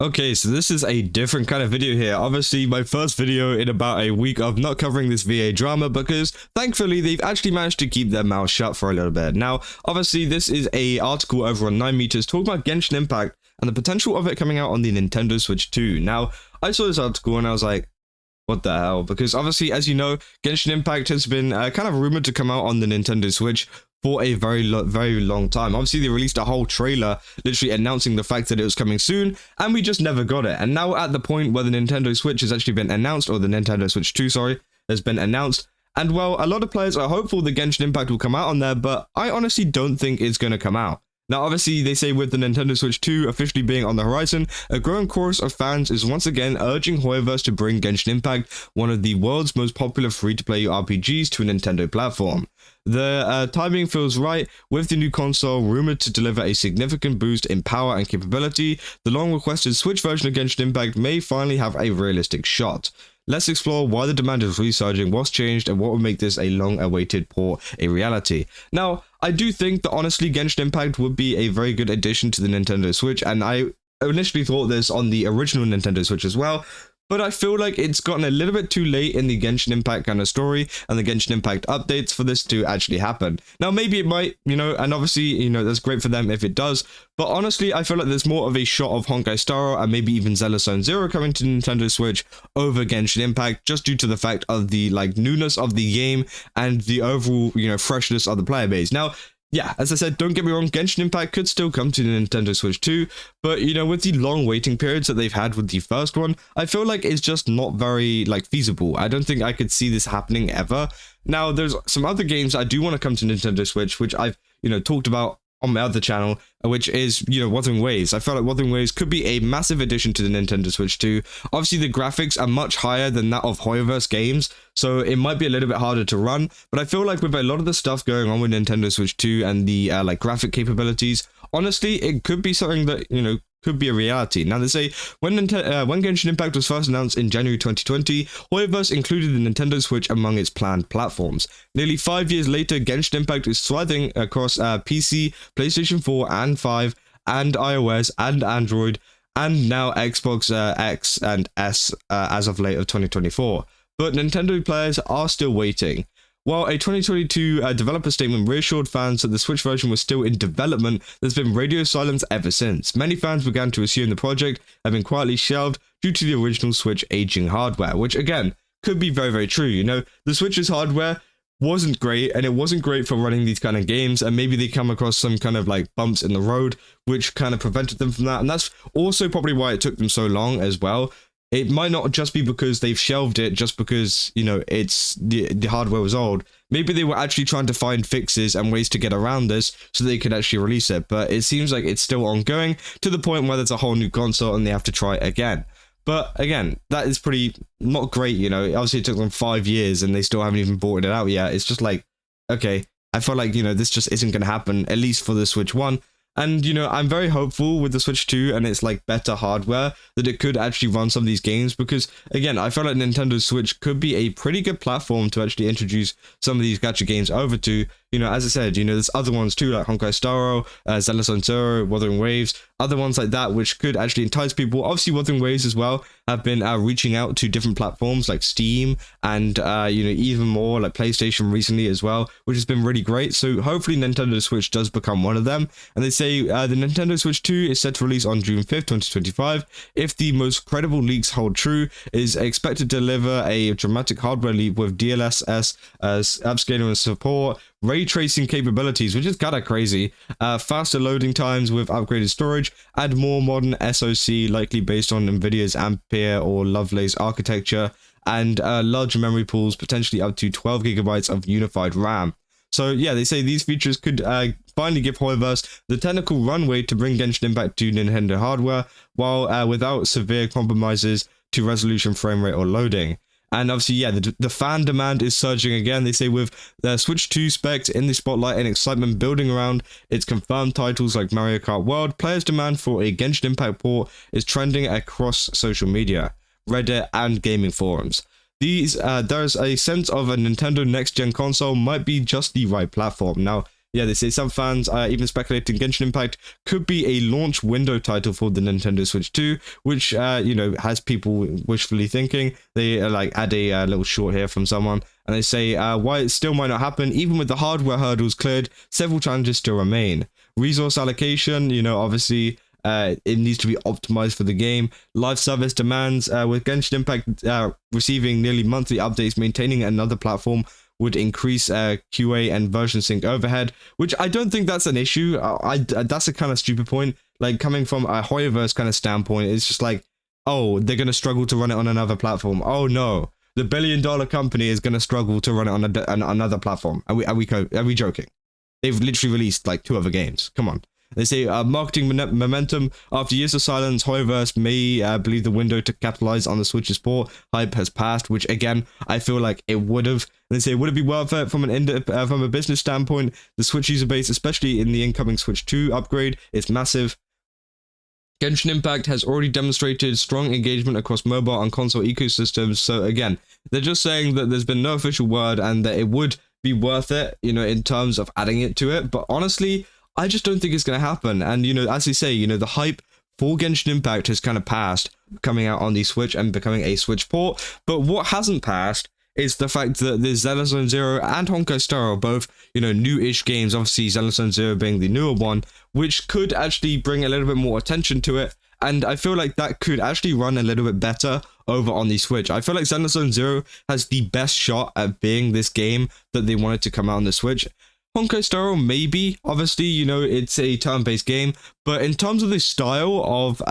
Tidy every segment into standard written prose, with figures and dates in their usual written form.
Okay, so this is a different kind of video here. Obviously, my first video in about a week of not covering this VA drama because thankfully they've actually managed to keep their mouth shut for a little bit. Now, obviously, this is a article over on 9 meters talking about Genshin Impact and the potential of it coming out on the Nintendo Switch 2. Now, I saw this article and I was like, what the hell? Because obviously, as you know, Genshin Impact has been kind of rumored to come out on the Nintendo Switch for a very long time. Obviously, they released a whole trailer literally announcing the fact that it was coming soon, and we just never got it. And now at the point where the Nintendo Switch has actually been announced, or the Nintendo Switch 2, sorry, has been announced, and well, a lot of players are hopeful that Genshin Impact will come out on there, but I honestly don't think it's going to come out. Now, obviously, they say with the Nintendo Switch 2 officially being on the horizon, a growing chorus of fans is once again urging Hoyoverse to bring Genshin Impact, one of the world's most popular free-to-play RPGs, to a Nintendo platform. The timing feels right, with the new console rumored to deliver a significant boost in power and capability. The long-requested Switch version of Genshin Impact may finally have a realistic shot. Let's explore why the demand is resurging, what's changed, and what would make this a long-awaited port a reality. Now, I do think that honestly Genshin Impact would be a very good addition to the Nintendo Switch, and I initially thought this on the original Nintendo Switch as well, but I feel like it's gotten a little bit too late in the Genshin Impact kind of story and the Genshin Impact updates for this to actually happen. Now, maybe it might, and obviously, that's great for them if it does, but honestly, I feel like there's more of a shot of Honkai Star Rail and maybe even Zealous Zone Zero coming to Nintendo Switch over Genshin Impact, just due to the fact of the, newness of the game and the overall, freshness of the player base. Now, yeah, as I said, don't get me wrong, Genshin Impact could still come to the Nintendo Switch 2, but, with the long waiting periods that they've had with the first one, I feel like it's just not very, feasible. I don't think I could see this happening ever. Now, there's some other games I do want to come to Nintendo Switch, which I've, talked about on my other channel, which is, Wuthering Waves. I felt like Wuthering Waves could be a massive addition to the Nintendo Switch 2. Obviously, the graphics are much higher than that of Hoyoverse games, so it might be a little bit harder to run, but I feel like with a lot of the stuff going on with Nintendo Switch 2 and the, graphic capabilities, honestly, it could be something that, could be a reality. Now, they say, when Genshin Impact was first announced in January 2020, Hoyoverse included the Nintendo Switch among its planned platforms. Nearly 5 years later, Genshin Impact is thriving across PC, PlayStation 4 and 5, and iOS and Android, and now Xbox X and S as of late of 2024. But Nintendo players are still waiting. While a 2022 developer statement reassured fans that the Switch version was still in development, there's been radio silence ever since. Many fans began to assume the project had been quietly shelved due to the original Switch aging hardware, which again, could be very, very true. The Switch's hardware wasn't great, and it wasn't great for running these kind of games, and maybe they come across some kind of bumps in the road, which kind of prevented them from that, and that's also probably why it took them so long as well. It might not just be because they've shelved it just because, it's the hardware was old. Maybe they were actually trying to find fixes and ways to get around this so they could actually release it. But it seems like it's still ongoing to the point where there's a whole new console and they have to try it again. But again, that is pretty not great, Obviously, it took them 5 years and they still haven't even bought it out yet. It's just okay, I feel like, this just isn't going to happen, at least for the Switch 1. And, I'm very hopeful with the Switch 2 and its, better hardware that it could actually run some of these games because, again, I feel like Nintendo Switch could be a pretty good platform to actually introduce some of these gacha games over to. As I said, there's other ones too, like Honkai Star Rail, Zealous Zone Zero, Wuthering Waves, other ones like that, which could actually entice people. Obviously, Wuthering Waves as well have been reaching out to different platforms like Steam and, even more like PlayStation recently as well, which has been really great. So hopefully Nintendo Switch does become one of them. And they say the Nintendo Switch 2 is set to release on June 5th, 2025. If the most credible leaks hold true, is expected to deliver a dramatic hardware leap with DLSS upscaling and support, ray tracing capabilities, which is kind of crazy, faster loading times with upgraded storage, and more modern SoC, likely based on Nvidia's Ampere or Lovelace architecture, and larger memory pools, potentially up to 12 gigabytes of unified RAM. So yeah, they say these features could finally give Hoyoverse the technical runway to bring Genshin Impact to Nintendo hardware, while without severe compromises to resolution, frame rate, or loading. And obviously, yeah, the fan demand is surging again. They say with the Switch 2 specs in the spotlight and excitement building around its confirmed titles like Mario Kart World, players' demand for a Genshin Impact port is trending across social media, Reddit, and gaming forums. There's a sense of a Nintendo next-gen console might be just the right platform. Now, yeah, they say some fans are even speculating Genshin Impact could be a launch window title for the Nintendo Switch 2, which, you know, has people wishfully thinking. They like add a little short here from someone, and they say why it still might not happen, even with the hardware hurdles cleared, several challenges still remain. Resource allocation, you know, obviously it needs to be optimized for the game. Live service demands, with Genshin Impact receiving nearly monthly updates, maintaining another platform would increase QA and version sync overhead, which I don't think that's an issue. That's a kind of stupid point. Like, coming from a Hoyoverse kind of standpoint, it's just like, oh, they're going to struggle to run it on another platform. Oh no, the billion-dollar company is going to struggle to run it on another platform. Are we joking? They've literally released like 2 other games. Come on. They say marketing momentum. After years of silence, Hoyoverse may believe the window to capitalize on the Switch's port hype has passed, which again, I feel like it would have. They say, would it be worth it from a business standpoint? The Switch user base, especially in the incoming Switch 2 upgrade, is massive. Genshin Impact has already demonstrated strong engagement across mobile and console ecosystems. So again, they're just saying that there's been no official word and that it would be worth it, you know, in terms of adding it to it. But honestly, I just don't think it's going to happen. And, you know, as they say, you know, the hype for Genshin Impact has kind of passed, coming out on the Switch and becoming a Switch port. But what hasn't passed is the fact that the Xenoblade Zero and Honkai Star are both, you know, new-ish games, obviously Xenoblade Zero being the newer one, which could actually bring a little bit more attention to it. And I feel like that could actually run a little bit better over on the Switch. I feel like Xenoblade Zero has the best shot at being this game that they wanted to come out on the Switch. Honkai Star maybe, obviously, you know, it's a turn-based game, but in terms of the style of,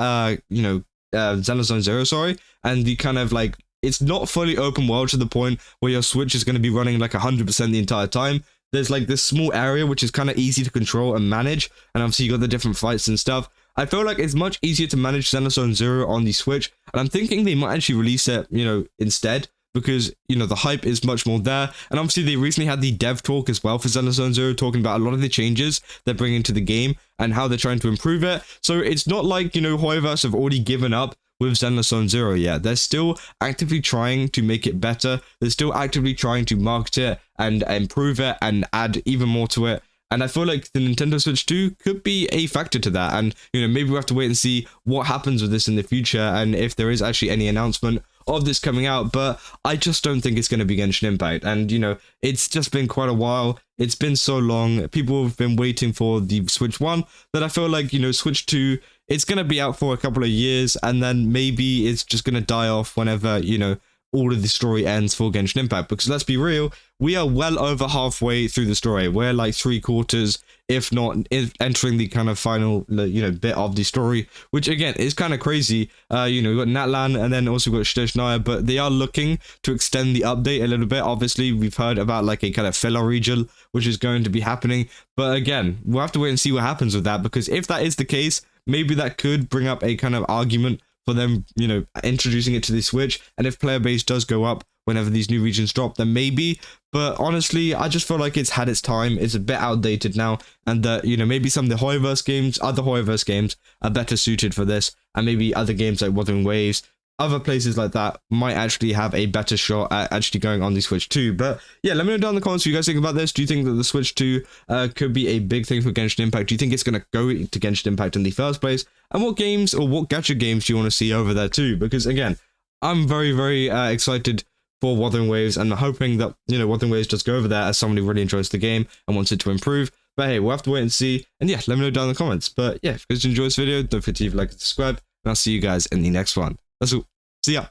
you know, Xenoblade Zero, sorry, and the kind of like, it's not fully open world to the point where your Switch is going to be running like 100% the entire time. There's like this small area which is kind of easy to control and manage, and obviously you got the different fights and stuff. I feel like it's much easier to manage Xenoblade Zero on the Switch, and I'm thinking they might actually release it, you know, instead, because, you know, the hype is much more there. And obviously they recently had the dev talk as well for Xenoblade Zero, talking about a lot of the changes they're bringing to the game and how they're trying to improve it. So it's not like, you know, Hoyoverse have already given up with Xenoblade Zero yet. They're still actively trying to make it better. They're still actively trying to market it and improve it and add even more to it. And I feel like the Nintendo Switch 2 could be a factor to that. And, you know, maybe we have to wait and see what happens with this in the future and if there is actually any announcement of this coming out. But I just don't think it's going to be Genshin Impact. And, you know, it's just been quite a while. It's been so long. People have been waiting for the Switch 1 that I feel like, you know, Switch 2, it's going to be out for a couple of years. And then maybe it's just going to die off whenever, you know, all of the story ends for Genshin Impact. Because let's be real, we are well over halfway through the story. We're like 3/4, if not entering the kind of final, you know, bit of the story, which again is kind of crazy. You know, we've got Natlan and then also we've got Shteshnaya, but they are looking to extend the update a little bit. Obviously, we've heard about like a kind of filler region, which is going to be happening. But again, we'll have to wait and see what happens with that, because if that is the case, maybe that could bring up a kind of argument for them, you know, introducing it to the Switch. And if player base does go up whenever these new regions drop, then maybe. But honestly, I just feel like it's had its time. It's a bit outdated now, and that, you know, maybe some of the Hoyoverse games, other Hoyoverse games, are better suited for this, and maybe other games like Wuthering Waves, other places like that might actually have a better shot at actually going on the Switch 2. But yeah, let me know down in the comments what you guys think about this. Do you think that the Switch 2 could be a big thing for Genshin Impact? Do you think it's going to go to Genshin Impact in the first place? And what games or what gacha games do you want to see over there too? Because again, I'm very, very excited for Wuthering Waves, and I'm hoping that, you know, Wuthering Waves does go over there as someone who really enjoys the game and wants it to improve. But hey, we'll have to wait and see. And yeah, let me know down in the comments. But yeah, if you guys enjoyed this video, don't forget to leave, like, and subscribe, and I'll see you guys in the next one. That's all. See ya.